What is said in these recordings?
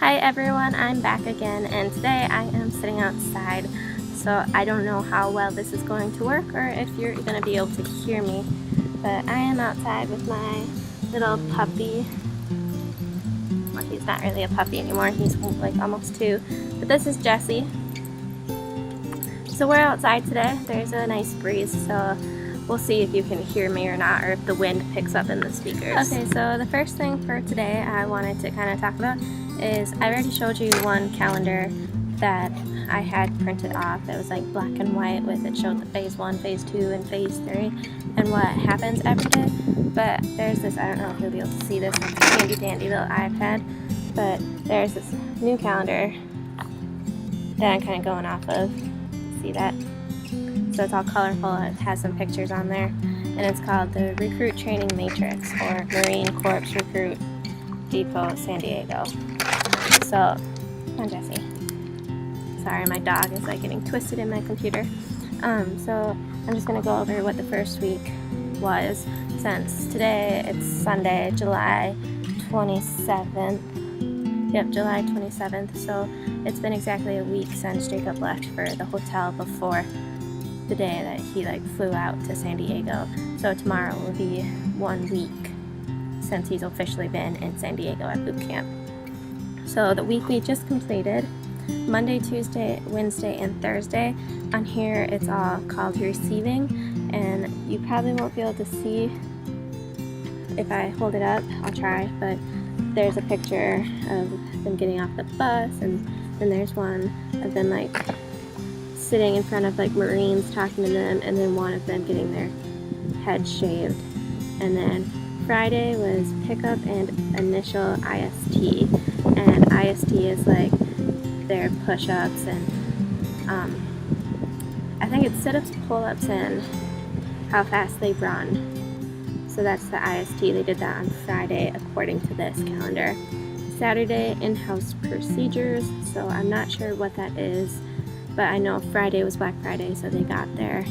Hi everyone, I'm back again, and today I am sitting outside, so I don't know how well this is going to work or if you're going to be able to hear me, but I am outside with my little puppy. Well, he's not really a puppy anymore, he's like almost 2, but this is Jesse. So we're outside today. There's a nice breeze, so we'll see if you can hear me or not, or if the wind picks up in the speakers. Okay, so the first thing for today I wanted to kind of talk about is I already showed you one calendar that I had printed off. It was like black and white with it showed the phase 1, phase 2, and phase 3 and what happens every day. But there's this, I don't know if you'll be able to see this, it's a handy dandy little iPad, but there's this new calendar that I'm kind of going off of. See that? So it's all colorful, it has some pictures on there, and it's called the Recruit Training Matrix, or Marine Corps Recruit Depot San Diego. So, come on Jesse. Sorry, my dog is like getting twisted in my computer. So I'm just gonna go over what the first week was, since today it's Sunday, July 27th. Yep, July 27th. So it's been exactly a week since Jacob left for the hotel before the day that he flew out to San Diego. So tomorrow will be 1 week since he's officially been in San Diego at boot camp. So the week we just completed, Monday, Tuesday, Wednesday, and Thursday. On here it's all called receiving, and you probably won't be able to see if I hold it up. I'll try, but there's a picture of them getting off the bus, and then there's one of them sitting in front of Marines talking to them, and then one of them getting their head shaved. And then Friday was pickup and initial IST, and IST is their push-ups and I think it's sit-ups, pull-ups, and how fast they run. So that's the IST. They did that on Friday according to this calendar. Saturday, in-house procedures, so I'm not sure what that is, but I know Friday was Black Friday, so they got their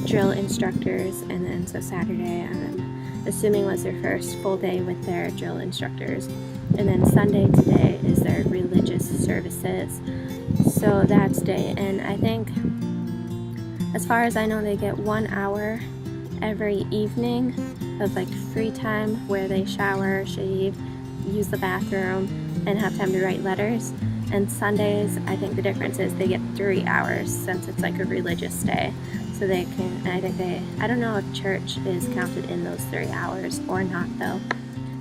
drill instructors, and then so Saturday I'm assuming was their first full day with their drill instructors, and then Sunday today is their religious services. So that's day, and I think as far as I know they get 1 hour every evening of free time where they shower, shave, use the bathroom, and have time to write letters. And Sundays, I think the difference is they get 3 hours since it's a religious day. So they can, I don't know if church is counted in those 3 hours or not though.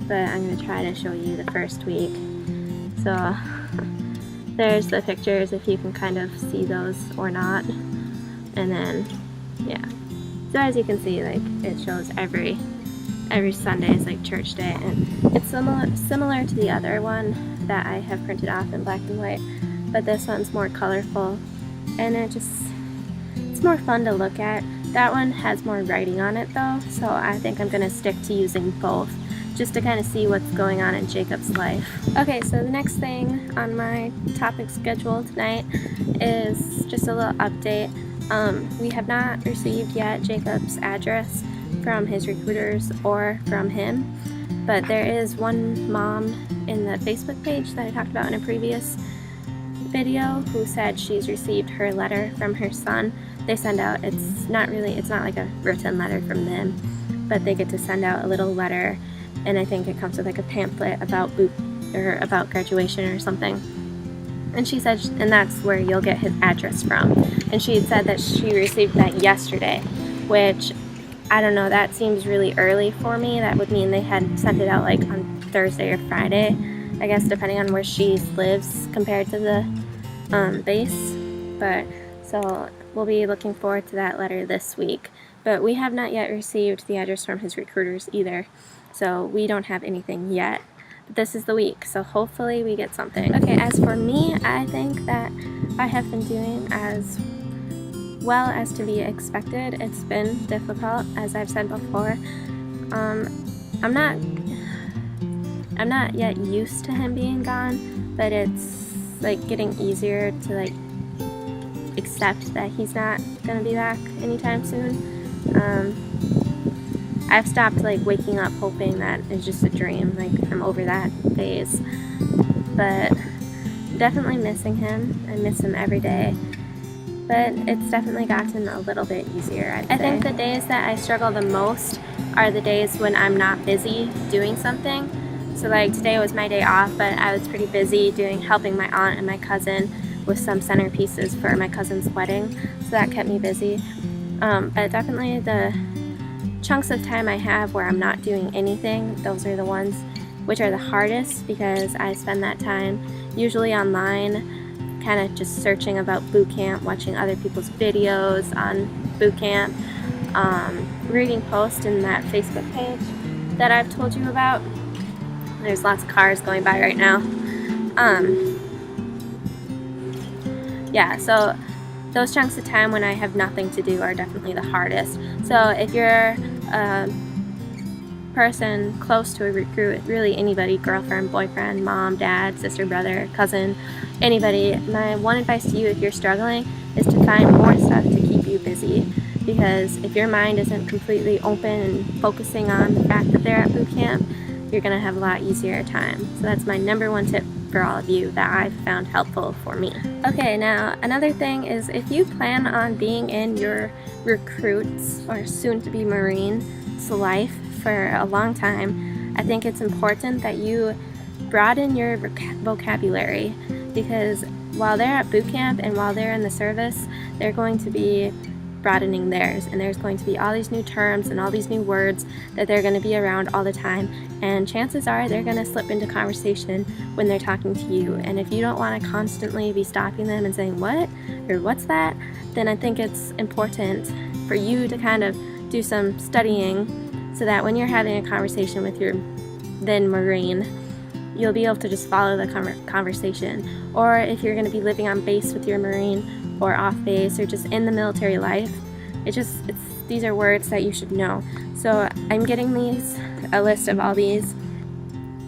But I'm going to try to show you the first week. So there's the pictures if you can kind of see those or not. And then, yeah. So as you can see, it shows every Sunday is church day, and it's similar to the other one that I have printed off in black and white, but this one's more colorful, and it's more fun to look at. That one has more writing on it though, so I think I'm gonna stick to using both just to kind of see what's going on in Jacob's life. Okay, so the next thing on my topic schedule tonight is just a little update. We have not received yet Jacob's address from his recruiters or from him, but there is one mom in the Facebook page that I talked about in a previous video who said she's received her letter from her son. They send out, it's not like a written letter from them, but they get to send out a little letter, and I think it comes with a pamphlet about about graduation or something. And she said, and that's where you'll get his address from. And she had said that she received that yesterday, which I don't know, that seems really early for me. That would mean they had sent it out on Thursday or Friday, I guess, depending on where she lives compared to the base. But so we'll be looking forward to that letter this week. But we have not yet received the address from his recruiters either, so we don't have anything yet. But this is the week, so hopefully we get something. Okay, as for me, I think that I have been doing as well as to be expected. It's been difficult, as I've said before. I'm not yet used to him being gone, but it's getting easier to accept that he's not gonna be back anytime soon. I've stopped waking up hoping that it's just a dream, I'm over that phase. But definitely missing him. I miss him every day, but it's definitely gotten a little bit easier. I think the days that I struggle the most are the days when I'm not busy doing something. So like today was my day off, but I was pretty busy helping my aunt and my cousin with some centerpieces for my cousin's wedding, so that kept me busy. But definitely the chunks of time I have where I'm not doing anything, those are the ones which are the hardest, because I spend that time usually online, kind of just searching about boot camp, watching other people's videos on boot camp, reading posts in that Facebook page that I've told you about. There's lots of cars going by right now. Yeah, so those chunks of time when I have nothing to do are definitely the hardest. So if you're a person close to a recruit, really anybody, girlfriend, boyfriend, mom, dad, sister, brother, cousin, anybody, my one advice to you if you're struggling is to find more stuff to keep you busy. Because if your mind isn't completely open and focusing on the fact that they're at boot camp, you're going to have a lot easier time. So that's my number one tip for all of you that I've found helpful for me. Okay, now another thing is, if you plan on being in your recruits or soon to be Marine's life for a long time, I think it's important that you broaden your vocabulary, because while they're at boot camp and while they're in the service, they're going to be broadening theirs, and there's going to be all these new terms and all these new words that they're going to be around all the time, and chances are they're going to slip into conversation when they're talking to you. And if you don't want to constantly be stopping them and saying what or what's that, then I think it's important for you to kind of do some studying, so that when you're having a conversation with your then Marine, you'll be able to just follow the conversation. Or if you're going to be living on base with your Marine, or off base, or just in the military life, these are words that you should know. So I'm getting a list of all these.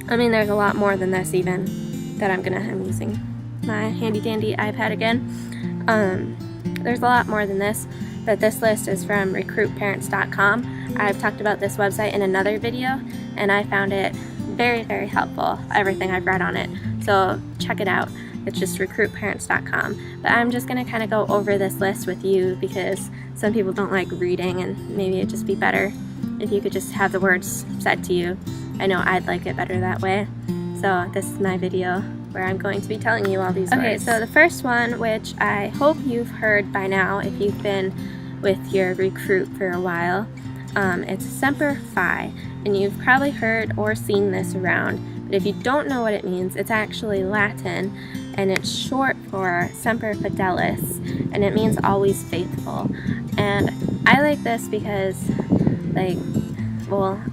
I mean, there's a lot more than this even that I'm using my handy dandy iPad again. There's a lot more than this, but this list is from recruitparents.com. I've talked about this website in another video, and I found it very, very helpful, everything I've read on it. So check it out. It's just recruitparents.com. But I'm just going to kind of go over this list with you, because some people don't like reading, and maybe it'd just be better if you could just have the words said to you. I know I'd like it better that way. So this is my video where I'm going to be telling you all these words. Okay, so the first one, which I hope you've heard by now if you've been with your recruit for a while, it's Semper Fi, and you've probably heard or seen this around. But if you don't know what it means, it's actually Latin, and it's short for Semper Fidelis, and it means always faithful. And I like this because,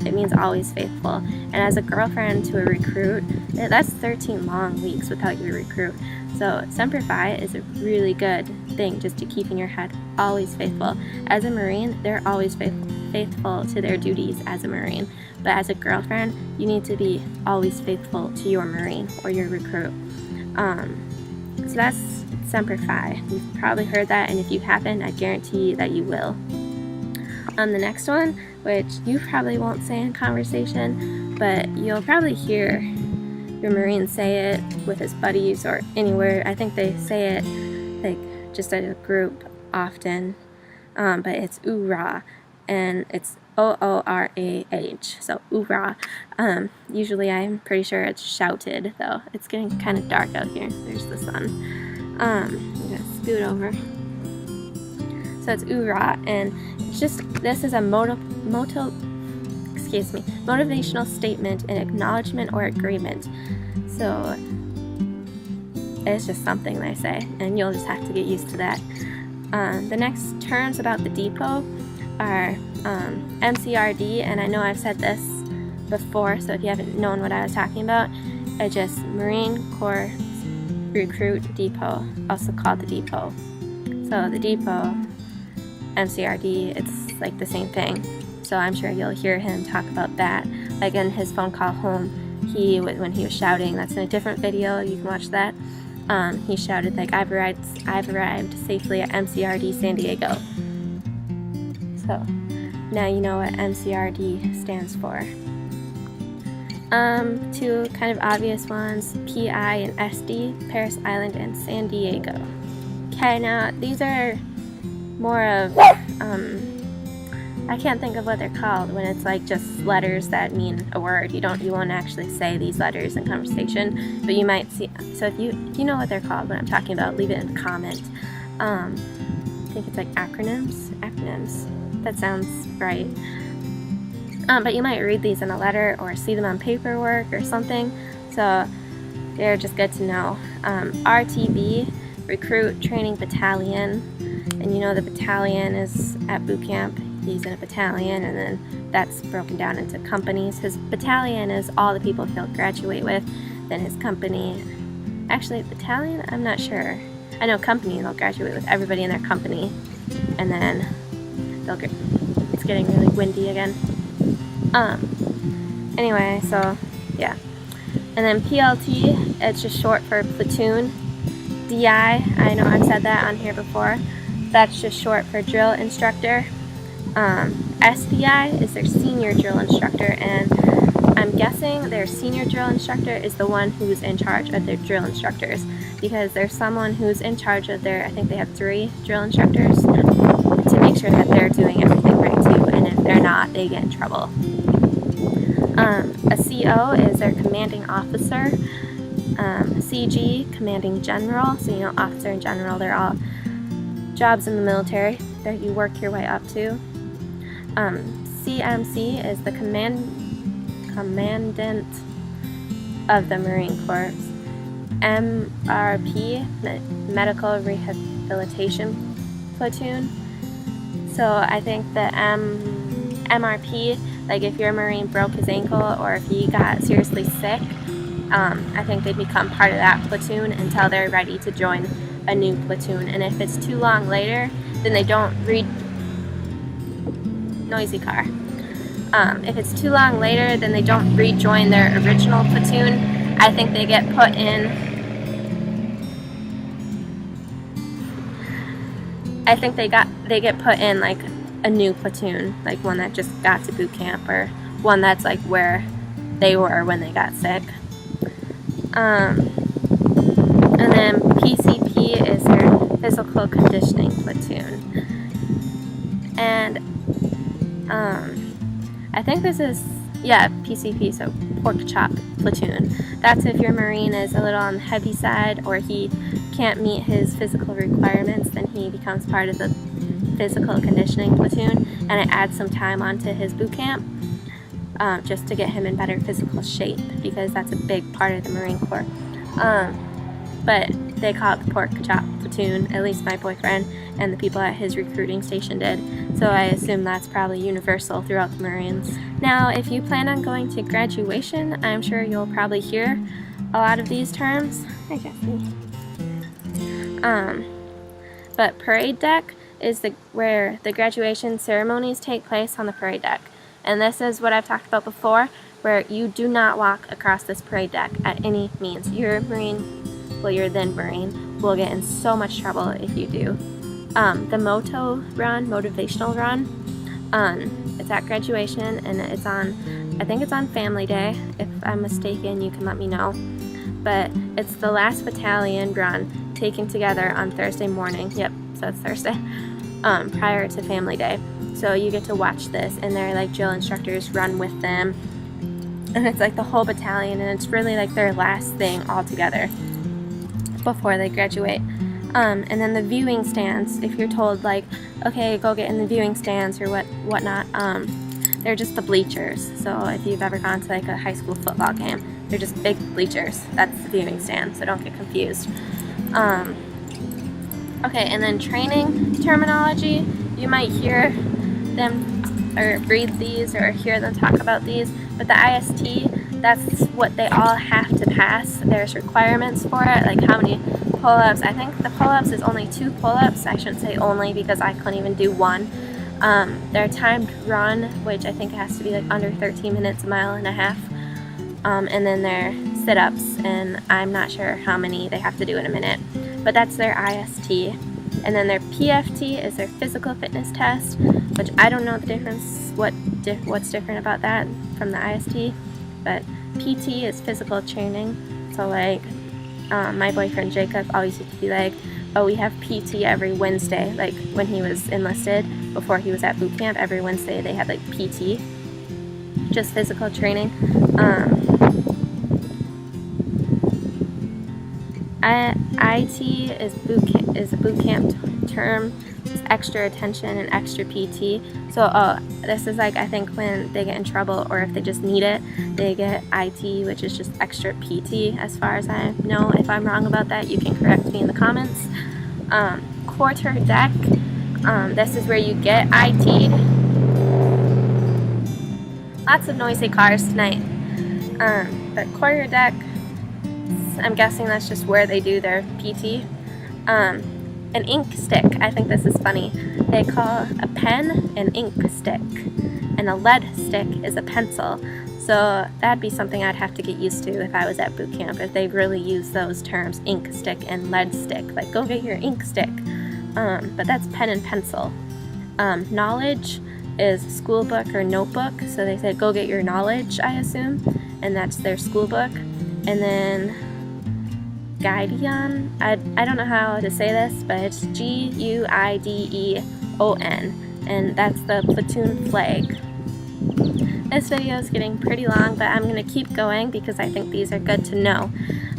it means always faithful. And as a girlfriend to a recruit, that's 13 long weeks without your recruit. So Semper Fi is a really good thing, just to keep in your head, always faithful. As a Marine, they're always faithful to their duties as a Marine. But as a girlfriend, you need to be always faithful to your Marine or your recruit. So that's Semper Fi. You've probably heard that, and if you haven't, I guarantee that you will. The next one, which you probably won't say in conversation, but you'll probably hear your Marine say it with his buddies or anywhere. I think they say it just as a group often, but it's oorah, and it's O-O-R-A-H, so oorah. Usually I'm pretty sure it's shouted, though. It's getting kind of dark out here. There's the sun. I'm gonna scoot over. So it's oorah, and it's this is a motivational statement, an acknowledgement or agreement. So it's just something they say, and you'll just have to get used to that. The next terms about the depot are MCRD, and I know I've said this before, so if you haven't known what I was talking about, it's just Marine Corps Recruit Depot, also called the depot. So the depot, MCRD, it's like the same thing. So I'm sure you'll hear him talk about that. Like in his phone call home, when he was shouting, that's in a different video, you can watch that. He shouted like, I've arrived safely at MCRD San Diego. So now you know what MCRD stands for. Two kind of obvious ones, PI and SD, Paris Island and San Diego. Okay, now these are more of, I can't think of what they're called when it's like just letters that mean a word. You won't actually say these letters in conversation, but you might see. So if you know what they're called, what I'm talking about, leave it in the comment. I think it's like acronyms. That sounds right. But you might read these in a letter or see them on paperwork or something. So they're just good to know. RTB, Recruit Training Battalion, and you know the battalion is at boot camp. He's in a battalion, and then that's broken down into companies. His battalion is all the people he'll graduate with. Then his company, actually battalion, I'm not sure. I know company, they'll graduate with everybody in their company, and then it's getting really windy again. Anyway, so yeah. And then PLT, it's just short for platoon. DI, I know I've said that on here before. That's just short for drill instructor. SDI is their senior drill instructor, and I'm guessing their senior drill instructor is the one who's in charge of their drill instructors, because there's someone who's in charge of I think they have 3 drill instructors, to make sure that they're doing everything right too, and if they're not, they get in trouble. A CO is their commanding officer. CG, commanding general, so you know officer and general, they're all jobs in the military that you work your way up to. CMC is the commandant of the Marine Corps. MRP, Medical Rehabilitation Platoon. So I think the MRP, like if your Marine broke his ankle or if he got seriously sick, I think they become part of that platoon until they're ready to join a new platoon. And if it's too long later, then they don't noisy car. If it's too long later, then they don't rejoin their original platoon. I think they get put in. I think they get put in like a new platoon, like one that just got to boot camp, or one that's like where they were when they got sick. And then PCP is their physical conditioning platoon. And I think this is, PCP, so pork chop platoon. That's if your Marine is a little on the heavy side or he can't meet his physical requirements, then he becomes part of the physical conditioning platoon, and it adds some time onto his boot camp just to get him in better physical shape, because that's a big part of the Marine Corps. But they call it the pork chop platoon, at least my boyfriend and the people at his recruiting station did. So I assume that's probably universal throughout the Marines. Now, if you plan on going to graduation, I'm sure you'll probably hear a lot of these terms. Hi, Jesse. But parade deck is where the graduation ceremonies take place on the parade deck. And this is what I've talked about before, where you do not walk across this parade deck at any means. Your then Marine, will get in so much trouble if you do. The motivational run, it's at graduation, and I think it's on Family Day. If I'm mistaken, you can let me know. But it's the last battalion run taken together on Thursday morning. Yep, so it's Thursday, prior to Family Day. So you get to watch this, and they're like drill instructors run with them, and it's like the whole battalion, and it's really like their last thing all together before they graduate. And then the viewing stands, if you're told like, okay, go get in the viewing stands or whatnot, they're just the bleachers. So if you've ever gone to like a high school football game, they're just big bleachers. That's the viewing stand, so don't get confused. Okay, and then training terminology, you might hear them or read these or hear them talk about these, but the IST, that's what they all have to pass. There's requirements for it, like how many pull-ups. I think the pull-ups is only 2 pull-ups. I shouldn't say only, because I couldn't even do 1. Their timed run, which I think has to be like under 13 minutes, a mile and a half. And then their sit-ups, and I'm not sure how many they have to do in a minute, but that's their IST. And then their PFT is their physical fitness test, which I don't know the difference, what's different about that from the IST, but PT is physical training. So like my boyfriend Jacob always used to be like, oh, we have PT every Wednesday. Like when he was enlisted, before he was at boot camp, every Wednesday they had like PT, just physical training. IT is a boot camp term. It's extra attention and extra PT. So this is like, I think when they get in trouble or if they just need it, they get IT, which is just extra PT as far as I know. If I'm wrong about that, you can correct me in the comments. Quarter deck, this is where you get IT'd. Lots of noisy cars tonight. But quarter deck, I'm guessing that's just where they do their PT. An ink stick, I think this is funny. They call a pen an ink stick, and a lead stick is a pencil. So that'd be something I'd have to get used to if I was at boot camp, if they really use those terms, ink stick and lead stick. Like, go get your ink stick. But that's pen and pencil. Knowledge is school book or notebook. So they said, go get your knowledge, I assume. And that's their school book. And then Guideon, I don't know how to say this, but it's Guideon, and that's the platoon flag. This video is getting pretty long, but I'm going to keep going because I think these are good to know.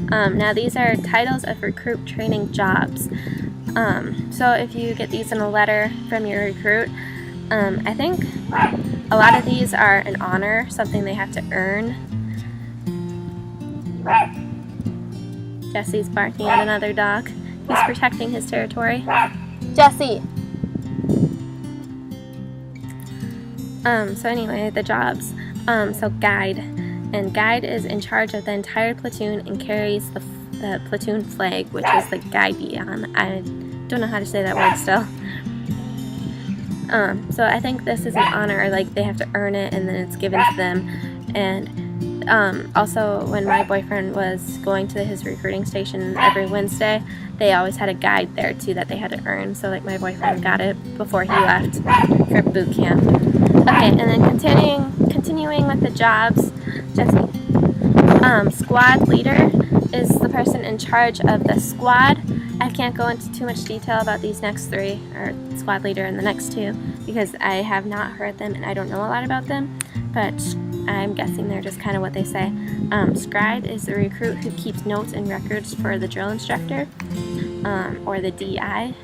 Now these are titles of recruit training jobs. So if you get these in a letter from your recruit, I think a lot of these are an honor, something they have to earn. Jesse's barking at another dog. He's protecting his territory. Jesse! So anyway, the jobs. So guide. And guide is in charge of the entire platoon and carries the platoon flag, which is the guideon. I don't know how to say that word still. So I think this is an honor, like they have to earn it and then it's given to them. And also, when my boyfriend was going to his recruiting station every Wednesday, they always had a guide there too that they had to earn. So like my boyfriend got it before he left for boot camp. Okay, and then continuing with the jobs, Jesse. Squad leader is the person in charge of the squad. I can't go into too much detail about these next three, or squad leader and the next two, because I have not heard them and I don't know a lot about them, but I'm guessing they're just kind of what they say. Scribe is the recruit who keeps notes and records for the drill instructor, or the DI.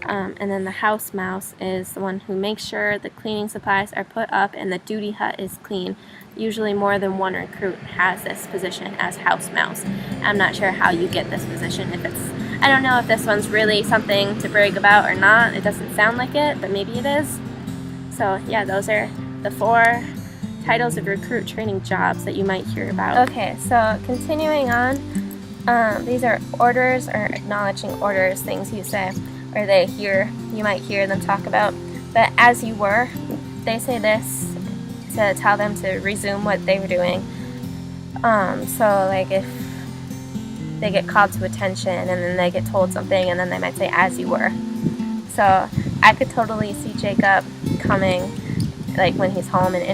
And then the house mouse is the one who makes sure the cleaning supplies are put up and the duty hut is clean. Usually more than one recruit has this position as house mouse. I'm not sure how you get this position. I don't know if this one's really something to brag about or not. It doesn't sound like it, but maybe it is. So yeah, those are the 4 titles of recruit training jobs that you might hear about. Okay, so continuing on, these are orders or acknowledging orders, things you say or you might hear them talk about. But as you were, they say this to tell them to resume what they were doing. So like if they get called to attention and then they get told something and then they might say as you were. So I could totally see Jacob coming, like when he's home and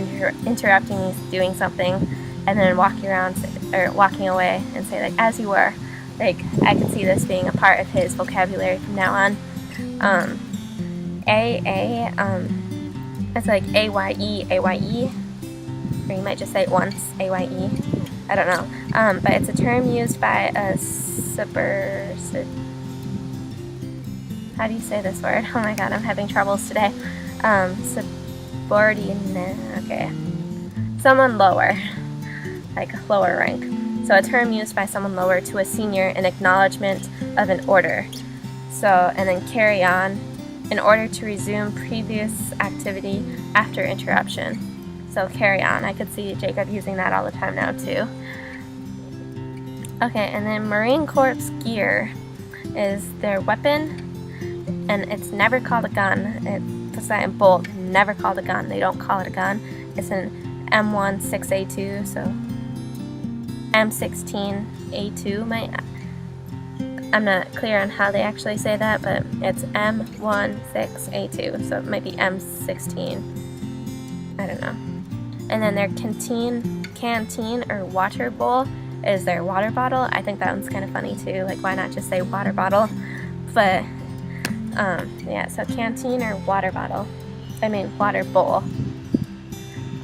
interrupting, he's doing something, and then walking away and say like as you were. Like I could see this being a part of his vocabulary from now on. It's like AYE, or you might just say it once, AYE. I don't know. But it's a term used by a how do you say this word? Oh my god, I'm having troubles today. Okay. Someone lower, like a lower rank. So a term used by someone lower to a senior in acknowledgement of an order. So, and then carry on, in order to resume previous activity after interruption. So carry on. I could see Jacob using that all the time now too. Okay, and then Marine Corps gear is their weapon, and it's never called a gun. It's in bold, never called a gun. They don't call it a gun. It's an M16A2, so M16A2 I'm not clear on how they actually say that, but it's M16A2, so it might be M16. I don't know. And then their canteen canteen or water bowl is their water bottle. I think that one's kind of funny too. Like, why not just say water bottle? But yeah, so canteen or water bottle. Water bowl.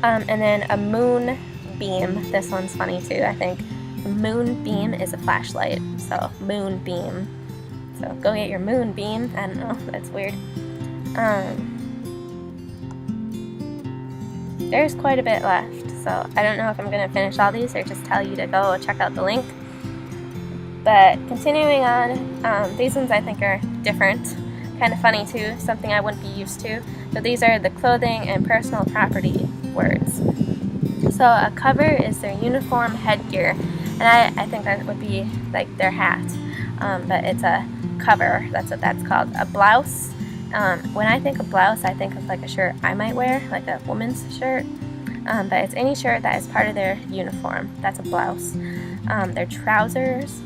And then a moon beam. This one's funny too, I think. A moon beam is a flashlight. So moon beam. So go get your moon beam. I don't know, that's weird. There's quite a bit left, so I don't know if I'm going to finish all these or just tell you to go check out the link. But continuing on, these ones I think are different. Kind of funny too, something I wouldn't be used to. So these are the clothing and personal property words. So a cover is their uniform headgear, and I think that would be like their hat, but it's a cover, that's what that's called. A blouse, when I think of blouse, I think of like a shirt I might wear, like a woman's shirt, but it's any shirt that is part of their uniform. That's a blouse. Their trousers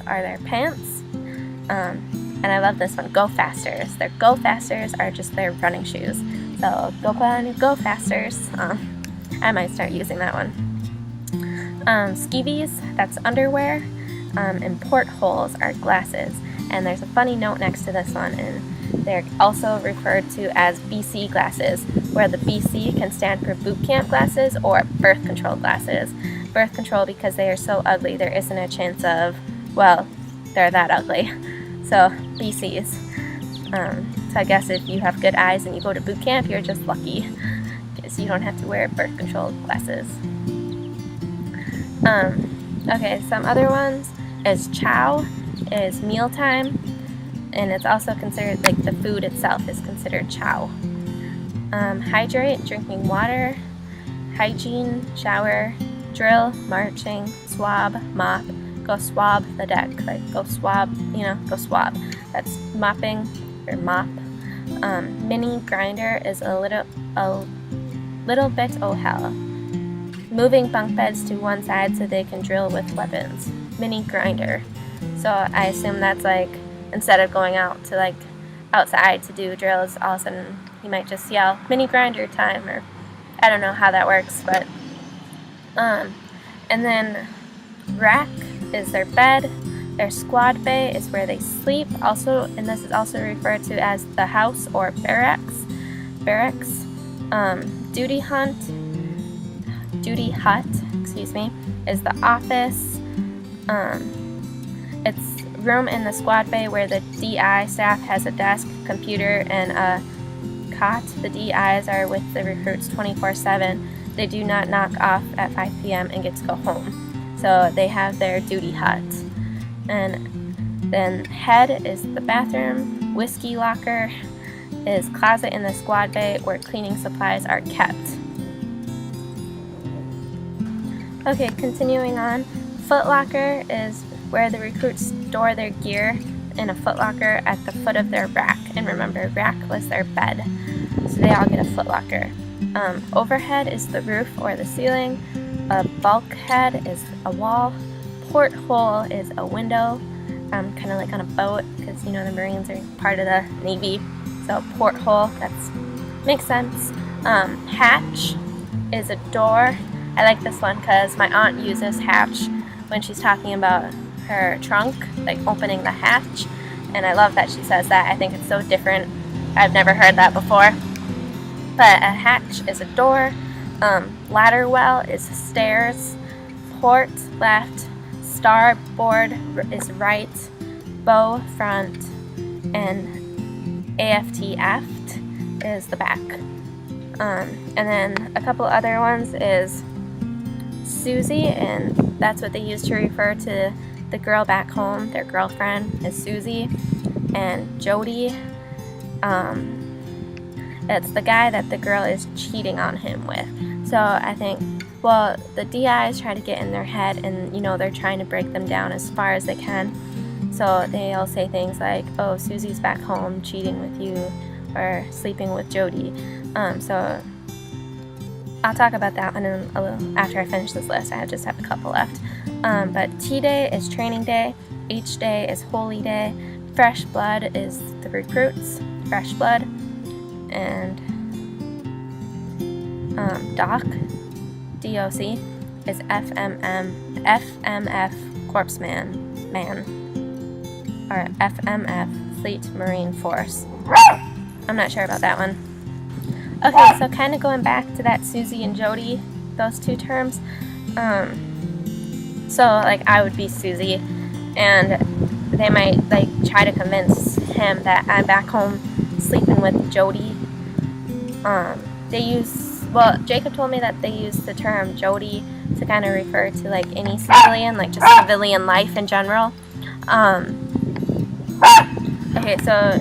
are their pants, and I love this one, go fasters. Their go fasters are just their running shoes. So go put on your go fasters. I might start using that one. Skeevies, that's underwear, and portholes are glasses. And there's a funny note next to this one, and they're also referred to as BC glasses, where the BC can stand for boot camp glasses or birth control glasses. Birth control because they are so ugly, there isn't a chance of, well, they're that ugly. So BCs. So I guess if you have good eyes and you go to boot camp, you're just lucky, because you don't have to wear birth control glasses. Okay, some other ones is chow, is mealtime, and it's also considered, like, the food itself is considered chow. Hydrate, drinking water. Hygiene, shower. Drill, marching. Swab, mop. Go swab the deck, like go swab, go swab. That's mopping or mop. Mini grinder is a little bit oh hell. Moving bunk beds to one side so they can drill with weapons. Mini grinder. So I assume that's like, instead of going out to like outside to do drills, all of a sudden you might just yell mini grinder time, or I don't know how that works, but and then rack is their bed. Their squad bay is where they sleep. Also, and this is also referred to as the house or barracks. Duty hut, is the office. It's room in the squad bay where the DI staff has a desk, computer, and a cot. The DIs are with the recruits 24/7. They do not knock off at 5 p.m. and get to go home. So they have their duty hut. And then head is the bathroom. Whiskey locker is closet in the squad bay where cleaning supplies are kept. Okay, continuing on. Foot locker is where the recruits store their gear in a foot locker at the foot of their rack. And remember, rack was their bed. So they all get a foot locker. Overhead is the roof or the ceiling. A bulkhead is a wall. Porthole is a window, kind of like on a boat, because the Marines are part of the Navy. So porthole, that makes sense. Hatch is a door. I like this one because my aunt uses hatch when she's talking about her trunk, like opening the hatch, and I love that she says that. I think it's so different. I've never heard that before. But a hatch is a door. Ladder well is stairs. Port, left. Starboard is right. Bow, front. And AFT, aft is the back. And then a couple other ones is Susie, and that's what they use to refer to the girl back home. Their girlfriend is Susie. And Jody, it's the guy that the girl is cheating on him with. So I think, well, the DIs try to get in their head, and they're trying to break them down as far as they can. So they'll say things like, oh, Susie's back home cheating with you or sleeping with Jody. So I'll talk about that one in a little after I finish this list. I just have a couple left. But T-Day is training day. H Day is holy day. Fresh blood is the recruits. Fresh blood. And DOC, DOC is FMF Corpse Man, or FMF Fleet Marine Force. I'm not sure about that one. Okay, so kind of going back to that Susie and Jody, those two terms. So like I would be Susie, and they might like try to convince him that I'm back home sleeping with Jody. Jacob told me that they use the term Jody to kind of refer to like any civilian, like just civilian life in general. Okay, so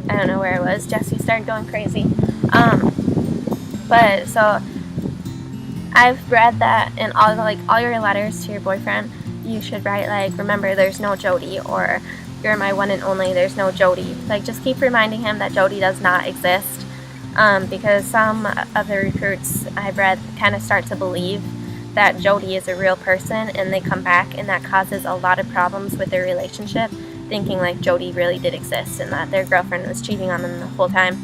I don't know where I was. Jesse started going crazy. But so I've read that in all your letters to your boyfriend, you should write like, remember there's no Jody, or you're my one and only, there's no Jody. Like just keep reminding him that Jody does not exist. Because some of the recruits I've read kind of start to believe that Jody is a real person, and they come back, and that causes a lot of problems with their relationship, thinking like Jody really did exist and that their girlfriend was cheating on them the whole time.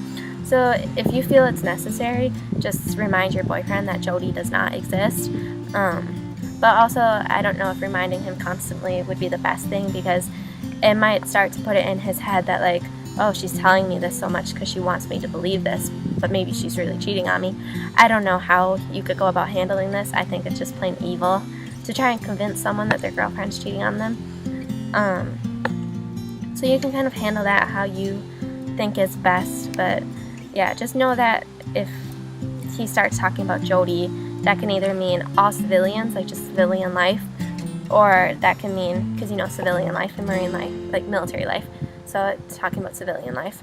So if you feel it's necessary, just remind your boyfriend that Jody does not exist. But also, I don't know if reminding him constantly would be the best thing, because it might start to put it in his head that like, oh, she's telling me this so much because she wants me to believe this, but maybe she's really cheating on me. I don't know how you could go about handling this. I think it's just plain evil to try and convince someone that their girlfriend's cheating on them. So you can kind of handle that how you think is best, but yeah, just know that if he starts talking about Jody, that can either mean all civilians, like just civilian life, or that can mean, because you know civilian life and marine life, like military life, so it's talking about civilian life.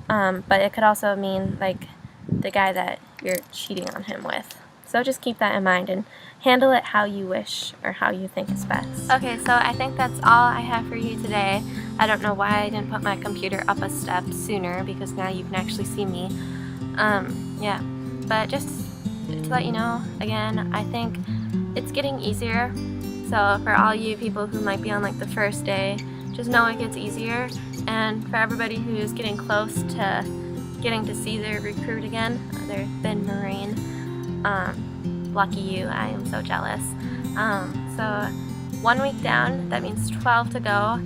But it could also mean like the guy that you're cheating on him with. So just keep that in mind and handle it how you wish or how you think is best. Okay, so I think that's all I have for you today. I don't know why I didn't put my computer up a step sooner, because now you can actually see me. Yeah, but just to let you know, again, I think it's getting easier. So for all you people who might be on like the first day, just know it gets easier. And for everybody who's getting close to getting to see their recruit again, their thin Marine, lucky you, I am so jealous. So 1 week down, that means 12 to go.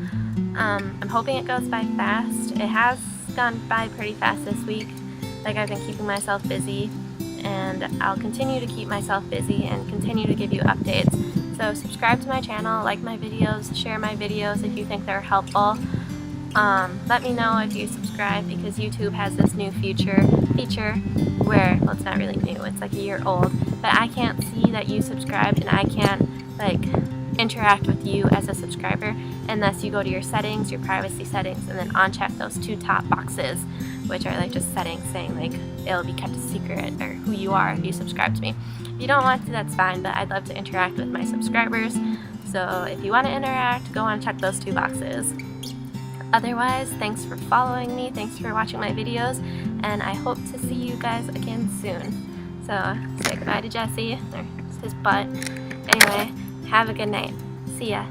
I'm hoping it goes by fast. It has gone by pretty fast this week. Like I've been keeping myself busy, and I'll continue to keep myself busy and continue to give you updates. So subscribe to my channel, like my videos, share my videos if you think they're helpful. Let me know if you subscribe, because YouTube has this new feature where, well, it's not really new, it's like a year old, but I can't see that you subscribed, and I can't like interact with you as a subscriber unless you go to your settings, your privacy settings, and then uncheck those two top boxes, which are like just settings saying like it'll be kept a secret or who you are if you subscribe to me. If you don't want to, that's fine, but I'd love to interact with my subscribers. So if you want to interact, go on, check those two boxes. Otherwise, thanks for following me, thanks for watching my videos, and I hope to see you guys again soon. So say goodbye to Jesse, or his butt. Anyway, have a good night. See ya.